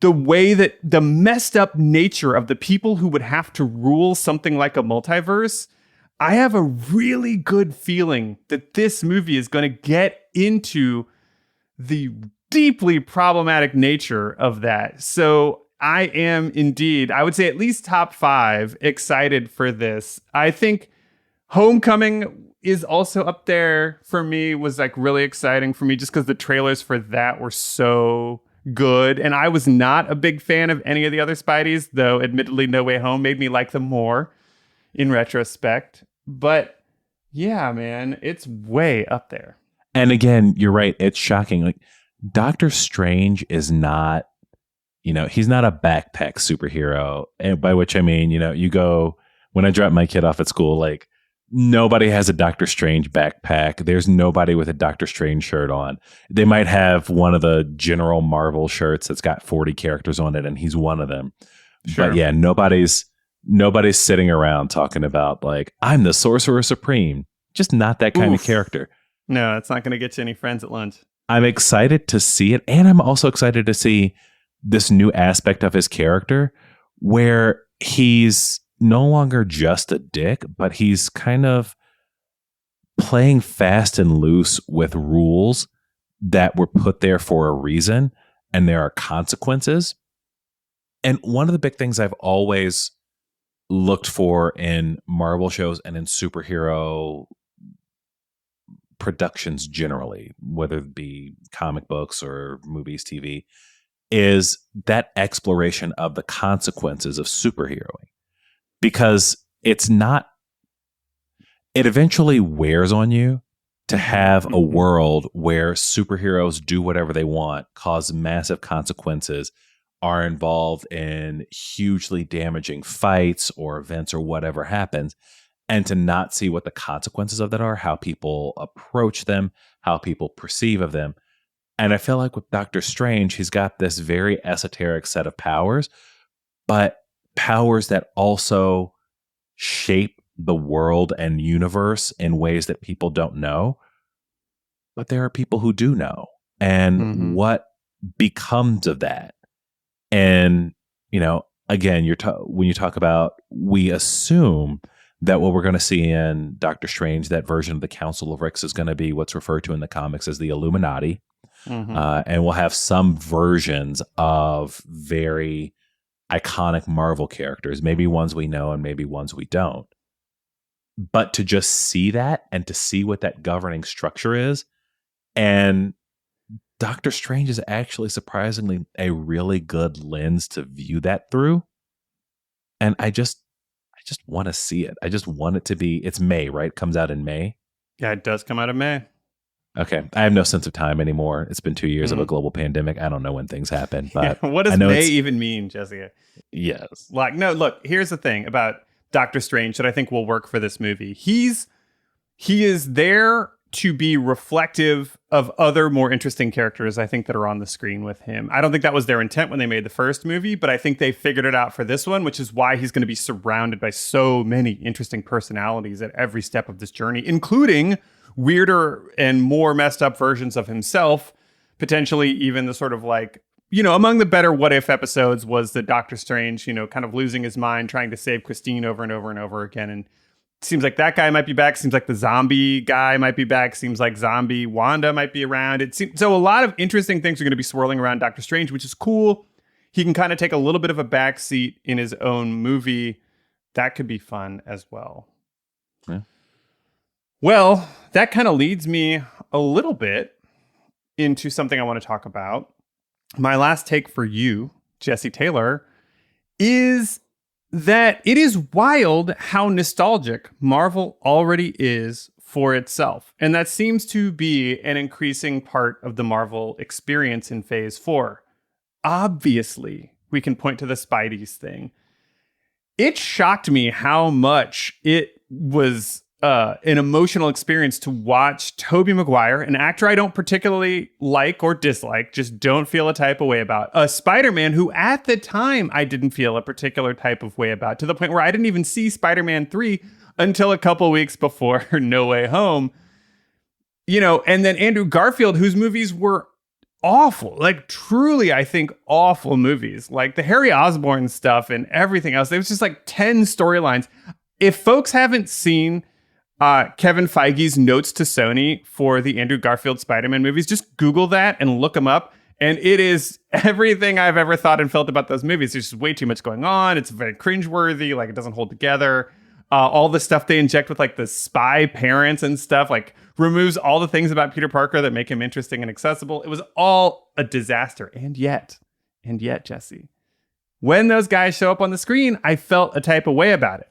the way that the messed up nature of the people who would have to rule something like a multiverse. I have a really good feeling that this movie is going to get into the deeply problematic nature of that. So I am indeed, I would say at least top 5 excited for this. I think Homecoming is also up there for me, was like really exciting for me just because the trailers for that were so good. And I was not a big fan of any of the other Spideys, though admittedly No Way Home made me like them more in retrospect. But yeah, man, it's way up there. And again, you're right. It's shocking. Like, Doctor Strange is not, he's not a backpack superhero. And by which I mean, you go, when I drop my kid off at school, like, nobody has a Doctor Strange backpack. There's nobody with a Doctor Strange shirt on. They might have one of the general Marvel shirts that's got 40 characters on it, and he's one of them. Sure. But yeah, nobody's sitting around talking about, like, I'm the Sorcerer Supreme. Just not that kind of character. No, it's not going to get you any friends at lunch. I'm excited to see it, and I'm also excited to see this new aspect of his character where he's no longer just a dick, but he's kind of playing fast and loose with rules that were put there for a reason, and there are consequences. And one of the big things I've always looked for in Marvel shows and in superhero productions generally, whether it be comic books or movies, TV, is that exploration of the consequences of superheroing. Because it eventually wears on you to have a world where superheroes do whatever they want, cause massive consequences, are involved in hugely damaging fights or events or whatever happens, and to not see what the consequences of that are, how people approach them, how people perceive of them. And I feel like with Doctor Strange, he's got this very esoteric set of powers, but powers that also shape the world and universe in ways that people don't know. But there are people who do know. And what becomes of that? And, again, when you talk about, we assume that what we're going to see in Doctor Strange, that version of the Council of Ricks, is going to be what's referred to in the comics as the Illuminati. And we'll have some versions of very iconic Marvel characters, maybe ones we know and maybe ones we don't. But to just see that and to see what that governing structure is, and Doctor Strange is actually surprisingly a really good lens to view that through. And I just want to see it. I just want it to be, it's May, right? It comes out in May. Yeah, it does come out in May. Okay. I have no sense of time anymore. It's been 2 years of a global pandemic. I don't know when things happen. But what does May even mean, Jesse? Yes. Like, no, look, here's the thing about Doctor Strange that I think will work for this movie. He is there to be reflective of other more interesting characters, I think, that are on the screen with him. I don't think that was their intent when they made the first movie, but I think they figured it out for this one, which is why he's going to be surrounded by so many interesting personalities at every step of this journey, including weirder and more messed up versions of himself, potentially even the sort of like, among the better What If episodes was the Doctor Strange, kind of losing his mind, trying to save Christine over and over and over again. And it seems like that guy might be back. Seems like the zombie guy might be back. Seems like zombie Wanda might be around. So a lot of interesting things are going to be swirling around Doctor Strange, which is cool. He can kind of take a little bit of a backseat in his own movie. That could be fun as well. Yeah. Well, that kind of leads me a little bit into something I want to talk about. My last take for you, Jesse Taylor, is that it is wild how nostalgic Marvel already is for itself. And that seems to be an increasing part of the Marvel experience in Phase 4. Obviously, we can point to the Spideys thing. It shocked me how much it was an emotional experience to watch Tobey Maguire, an actor I don't particularly like or dislike, just don't feel a type of way about, a Spider-Man who at the time I didn't feel a particular type of way about, to the point where I didn't even see Spider-Man 3 until a couple weeks before No Way Home. And then Andrew Garfield, whose movies were awful, like truly, I think, awful movies, like the Harry Osborn stuff and everything else. There was just like 10 storylines. If folks haven't seen Kevin Feige's notes to Sony for the Andrew Garfield Spider-Man movies. Just Google that and look them up. And it is everything I've ever thought and felt about those movies. There's just way too much going on. It's very cringeworthy. Like, it doesn't hold together. All the stuff they inject with like the spy parents and stuff, like removes all the things about Peter Parker that make him interesting and accessible. It was all a disaster. And yet, Jesse, when those guys show up on the screen, I felt a type of way about it.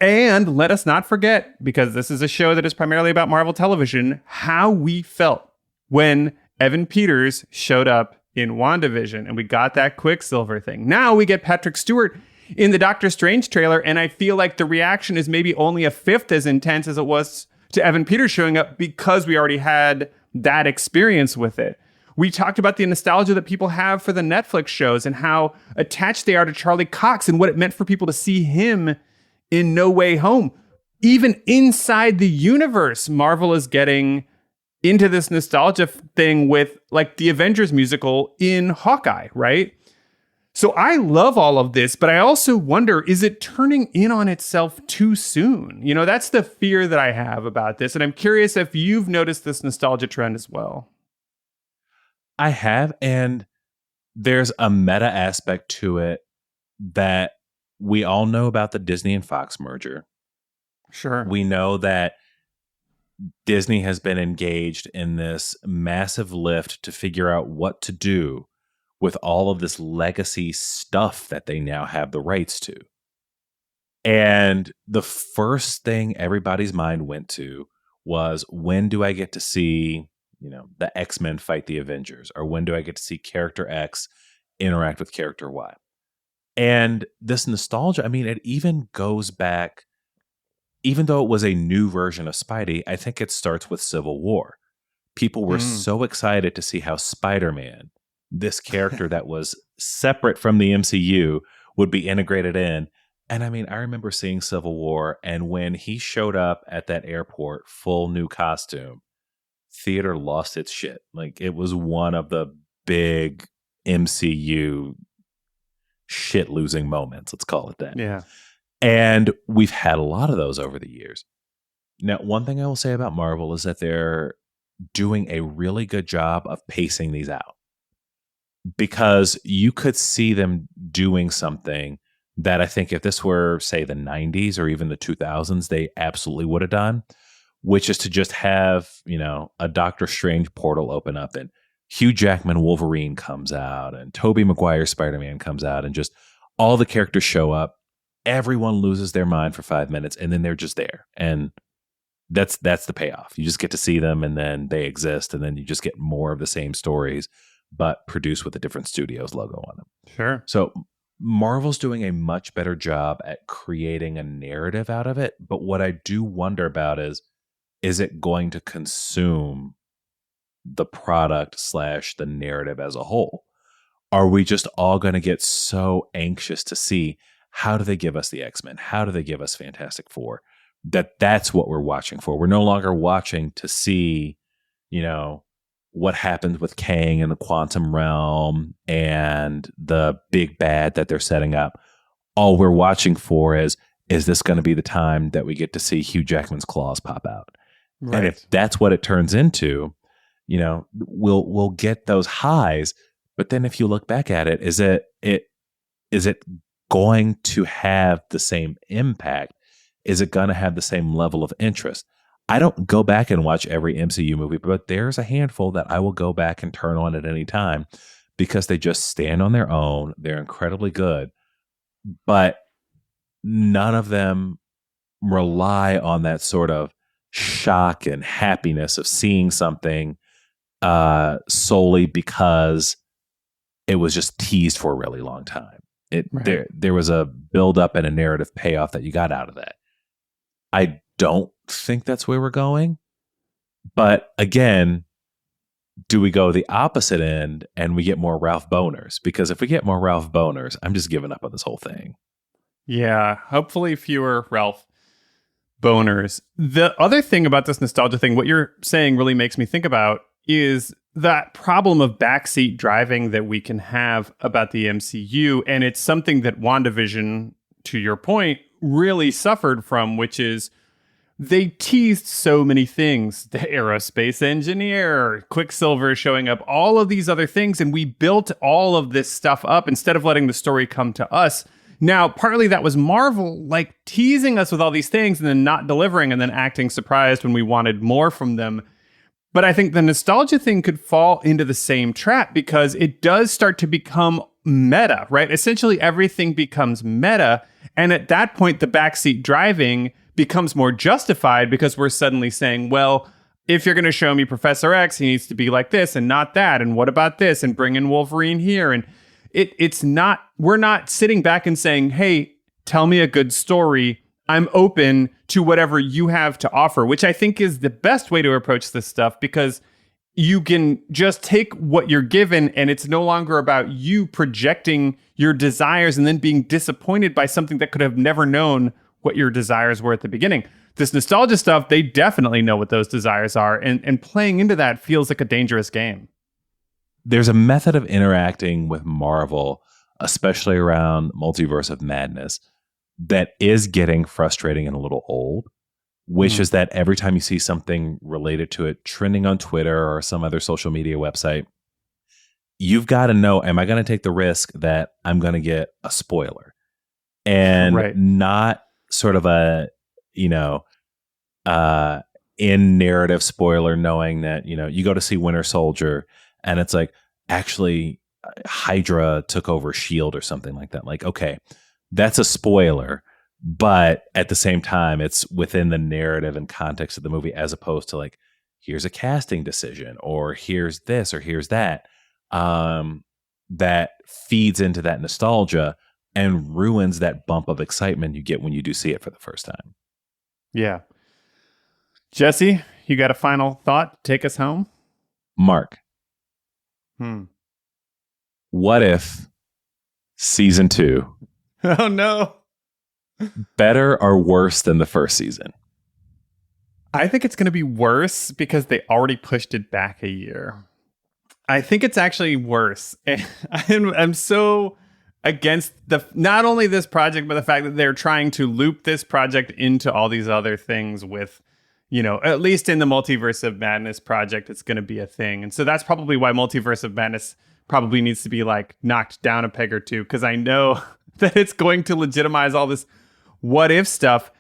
And let us not forget, because this is a show that is primarily about Marvel television, how we felt when Evan Peters showed up in WandaVision and we got that Quicksilver thing. Now we get Patrick Stewart in the Doctor Strange trailer, and I feel like the reaction is maybe only a fifth as intense as it was to Evan Peters showing up because we already had that experience with it. We talked about the nostalgia that people have for the Netflix shows and how attached they are to Charlie Cox and what it meant for people to see him in No Way Home. Even inside the universe, Marvel is getting into this nostalgia thing with like the Avengers musical in Hawkeye, right? So I love all of this, but I also wonder, is it turning in on itself too soon? You know, that's the fear that I have about this. And I'm curious if you've noticed this nostalgia trend as well. I have, and there's a meta aspect to it that we all know about the Disney and Fox merger. Sure. We know that Disney has been engaged in this massive lift to figure out what to do with all of this legacy stuff that they now have the rights to. And the first thing everybody's mind went to was, when do I get to see, you know, the X-Men fight the Avengers? Or when do I get to see character X interact with character Y? And this nostalgia, I mean, it even goes back, even though it was a new version of Spidey, I think it starts with Civil War. People were so excited to see how Spider-Man, this character that was separate from the MCU, would be integrated in. And I mean, I remember seeing Civil War, and when he showed up at that airport, full new costume, theater lost its shit. Like, it was one of the big MCU shit losing moments, let's call it that. Yeah. And we've had a lot of those over the years. Now, one thing I will say about Marvel is that they're doing a really good job of pacing these out, because you could see them doing something that I think if this were, say, the 90s or even the 2000s, they absolutely would have done, which is to just have, you know, a Doctor Strange portal open up and Hugh Jackman Wolverine comes out and Tobey Maguire Spider-Man comes out and just all the characters show up. Everyone loses their mind for 5 minutes and then they're just there. And that's the payoff. You just get to see them and then they exist, and then you just get more of the same stories, but produced with a different studio's logo on them. Sure. So Marvel's doing a much better job at creating a narrative out of it. But what I do wonder about is it going to consume the product / the narrative as a whole? Are we just all going to get so anxious to see, how do they give us the X-Men? How do they give us Fantastic Four? That's what we're watching for. We're no longer watching to see, you know, what happens with Kang in the quantum realm and the big bad that they're setting up. All we're watching for is this going to be the time that we get to see Hugh Jackman's claws pop out? Right. And if that's what it turns into, you know, we'll get those highs. But then if you look back at it, is it going to have the same impact? Is it going to have the same level of interest? I don't go back and watch every MCU movie, but there's a handful that I will go back and turn on at any time because they just stand on their own. They're incredibly good, but none of them rely on that sort of shock and happiness of seeing something solely because it was just teased for a really long time. Right. There was a build up and a narrative payoff that you got out of that. I don't think that's where we're going. But again, do we go the opposite end and we get more Ralph Boners? Because if we get more Ralph Boners, I'm just giving up on this whole thing. Yeah, hopefully fewer Ralph Boners. The other thing about this nostalgia thing, what you're saying really makes me think about is that problem of backseat driving that we can have about the MCU. And it's something that WandaVision, to your point, really suffered from, which is they teased so many things. The aerospace engineer, Quicksilver showing up, all of these other things. And we built all of this stuff up instead of letting the story come to us. Now, partly that was Marvel, like teasing us with all these things and then not delivering and then acting surprised when we wanted more from them. But I think the nostalgia thing could fall into the same trap because it does start to become meta, right? Essentially, everything becomes meta. And at that point, the backseat driving becomes more justified because we're suddenly saying, well, if you're going to show me Professor X, he needs to be like this and not that. And what about this? And bring in Wolverine here. And it's not, we're not sitting back and saying, hey, tell me a good story. I'm open to whatever you have to offer, which I think is the best way to approach this stuff because you can just take what you're given and it's no longer about you projecting your desires and then being disappointed by something that could have never known what your desires were at the beginning. This nostalgia stuff, they definitely know what those desires are. And playing into that feels like a dangerous game. There's a method of interacting with Marvel, especially around Multiverse of Madness, that is getting frustrating and a little old, which is that every time you see something related to it trending on Twitter or some other social media website, you've got to know, am I going to take the risk that I'm going to get a spoiler? And not sort of a, in narrative spoiler, knowing that, you go to see Winter Soldier and it's like, actually, Hydra took over S.H.I.E.L.D. or something like that. Like, okay, that's a spoiler, but at the same time, it's within the narrative and context of the movie, as opposed to like, here's a casting decision, or here's this, or here's that, that feeds into that nostalgia and ruins that bump of excitement you get when you do see it for the first time. Yeah. Jesse, you got a final thought? Take us home? Mark. What if season 2? Oh, no. Better or worse than the first season? I think it's going to be worse because they already pushed it back a year. I think it's actually worse. And I'm so against not only this project, but the fact that they're trying to loop this project into all these other things with, at least in the Multiverse of Madness project, it's going to be a thing. And so that's probably why Multiverse of Madness probably needs to be like knocked down a peg or two, because I know that it's going to legitimize all this what if stuff.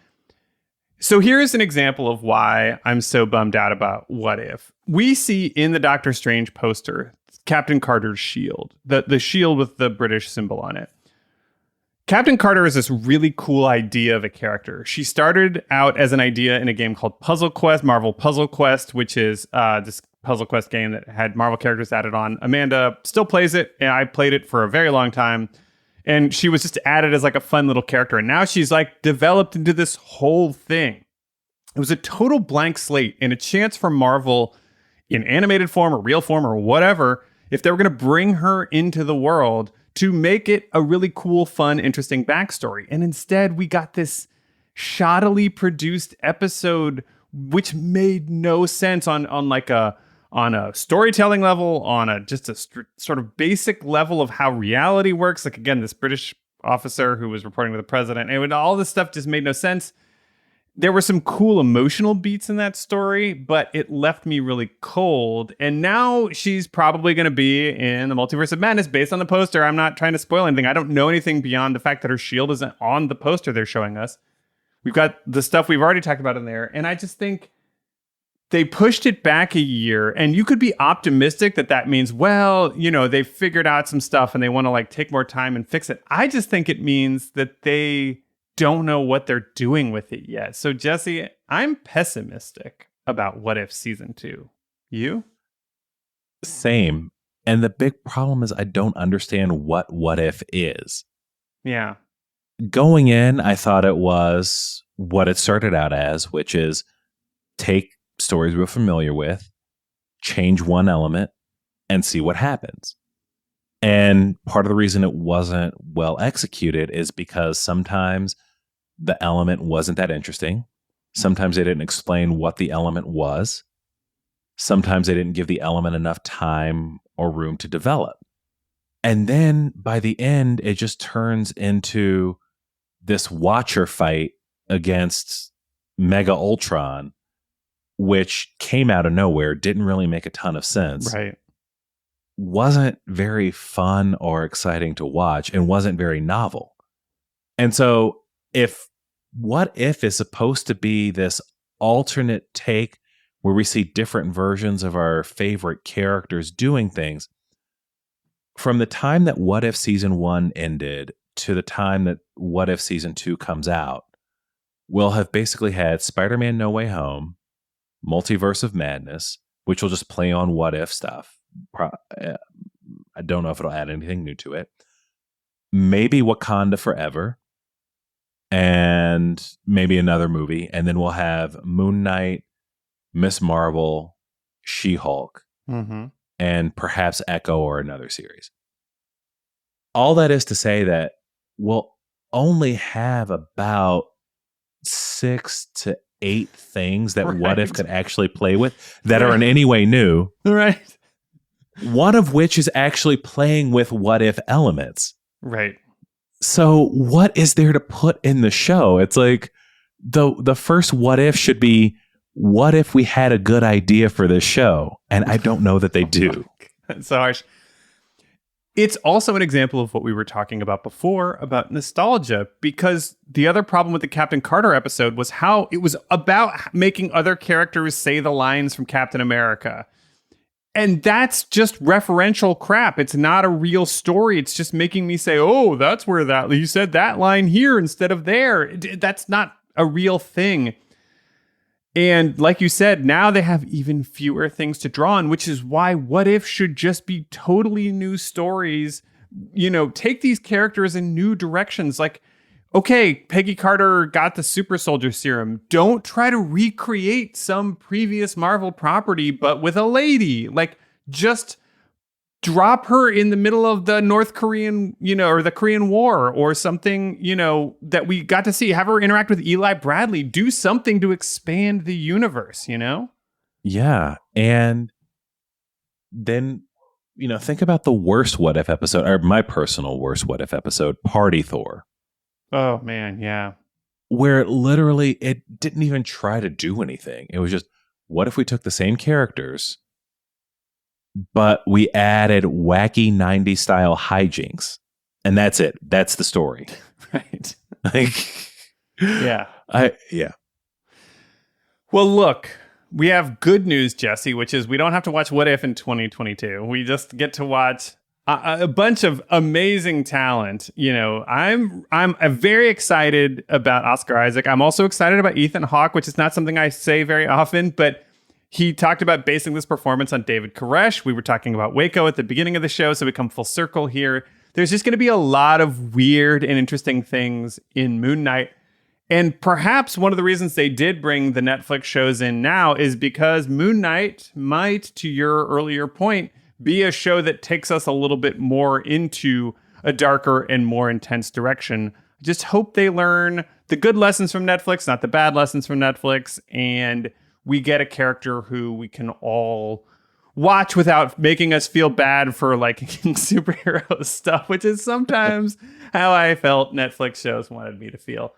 So here's an example of why I'm so bummed out about what if. We see in the Doctor Strange poster, Captain Carter's shield, the shield with the British symbol on it. Captain Carter is this really cool idea of a character. She started out as an idea in a game called Puzzle Quest, Marvel Puzzle Quest, which is this Puzzle Quest game that had Marvel characters added on. Amanda still plays it, and I played it for a very long time. And she was just added as like a fun little character. And now she's like developed into this whole thing. It was a total blank slate and a chance for Marvel in animated form or real form or whatever, if they were going to bring her into the world, to make it a really cool, fun, interesting backstory. And instead, we got this shoddily produced episode, which made no sense on a storytelling level, on a sort of basic level of how reality works. Like, again, this British officer who was reporting to the president, and all this stuff just made no sense. There were some cool emotional beats in that story, but it left me really cold. And now she's probably going to be in the Multiverse of Madness based on the poster. I'm not trying to spoil anything. I don't know anything beyond the fact that her shield isn't on the poster they're showing us. We've got the stuff we've already talked about in there. And I just think they pushed it back a year. And you could be optimistic that means, well, they've figured out some stuff and they want to like take more time and fix it. I just think it means that they don't know what they're doing with it yet. So, Jesse, I'm pessimistic about What If Season 2. You? Same. And the big problem is I don't understand what If is. Yeah. Going in, I thought it was what it started out as, which is take stories we're familiar with, change one element, and see what happens. And part of the reason it wasn't well executed is because sometimes the element wasn't that interesting. Sometimes they didn't explain what the element was. Sometimes they didn't give the element enough time or room to develop. And then by the end, it just turns into this Watcher fight against Mega Ultron, which came out of nowhere, didn't really make a ton of sense. Right. Wasn't very fun or exciting to watch and wasn't very novel. And so What If is supposed to be this alternate take where we see different versions of our favorite characters doing things, from the time that What If season 1 ended to the time that What If season 2 comes out, we'll have basically had Spider-Man No Way Home, Multiverse of Madness, which will just play on What If stuff. I don't know if it'll add anything new to it. Maybe Wakanda Forever, and maybe another movie. And then we'll have Moon Knight, Miss Marvel, She-Hulk, and perhaps Echo or another series. All that is to say that we'll only have about 6 to 8 things that What If could actually play with that are in any way new. Right. One of which is actually playing with What If elements. Right. So what is there to put in the show? It's like the first What If should be, what if we had a good idea for this show? And I don't know that they do. That's so harsh. It's also an example of what we were talking about before about nostalgia, because the other problem with the Captain Carter episode was how it was about making other characters say the lines from Captain America. And that's just referential crap. It's not a real story. It's just making me say, oh, that's where that you said that line here instead of there. That's not a real thing. And like you said, now they have even fewer things to draw on, which is why What If should just be totally new stories. You know, take these characters in new directions. Like, okay, Peggy Carter got the super soldier serum. Don't try to recreate some previous Marvel property, but with a lady. Like, just drop her in the middle of the North Korean, or the Korean War or something, that we got to see. Have her interact with Eli Bradley. Do something to expand the universe, Yeah. And then, think about the worst What If episode, or my personal worst What If episode, Party Thor. Oh, man, yeah. Where literally it didn't even try to do anything. It was just, what if we took the same characters, but we added wacky 90s style hijinks? And that's it. That's the story. Right. Yeah. Yeah. Well, look, we have good news, Jesse, which is we don't have to watch What If in 2022. We just get to watch a bunch of amazing talent. I'm very excited about Oscar Isaac. I'm also excited about Ethan Hawke, which is not something I say very often, but he talked about basing this performance on David Koresh. We were talking about Waco at the beginning of the show, so we come full circle here. There's just going to be a lot of weird and interesting things in Moon Knight. And perhaps one of the reasons they did bring the Netflix shows in now is because Moon Knight might, to your earlier point, be a show that takes us a little bit more into a darker and more intense direction. I just hope they learn the good lessons from Netflix, not the bad lessons from Netflix, and we get a character who we can all watch without making us feel bad for liking superhero stuff, which is sometimes how I felt Netflix shows wanted me to feel.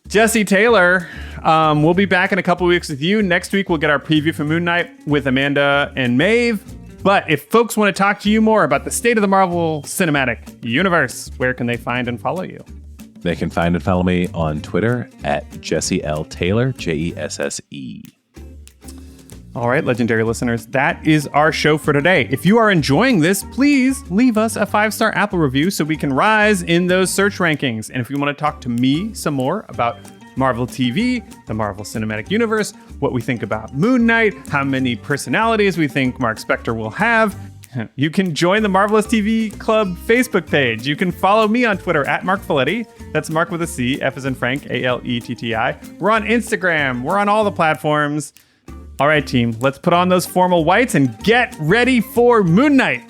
Jesse Taylor, we'll be back in a couple weeks with you. Next week, we'll get our preview for Moon Knight with Amanda and Maeve. But if folks want to talk to you more about the state of the Marvel Cinematic Universe, where can they find and follow you? They can find and follow me on Twitter at Jesse L. Taylor, Jesse. All right, legendary listeners, that is our show for today. If you are enjoying this, please leave us a 5-star Apple review so we can rise in those search rankings. And if you want to talk to me some more about Marvel TV, the Marvel Cinematic Universe, what we think about Moon Knight, how many personalities we think Marc Spector will have, you can join the Marvelous TV Club Facebook page. You can follow me on Twitter at Marc Faletti. That's Marc with a C, F as in Frank, Aletti. We're on Instagram. We're on all the platforms. All right, team, let's put on those formal whites and get ready for Moon Knight.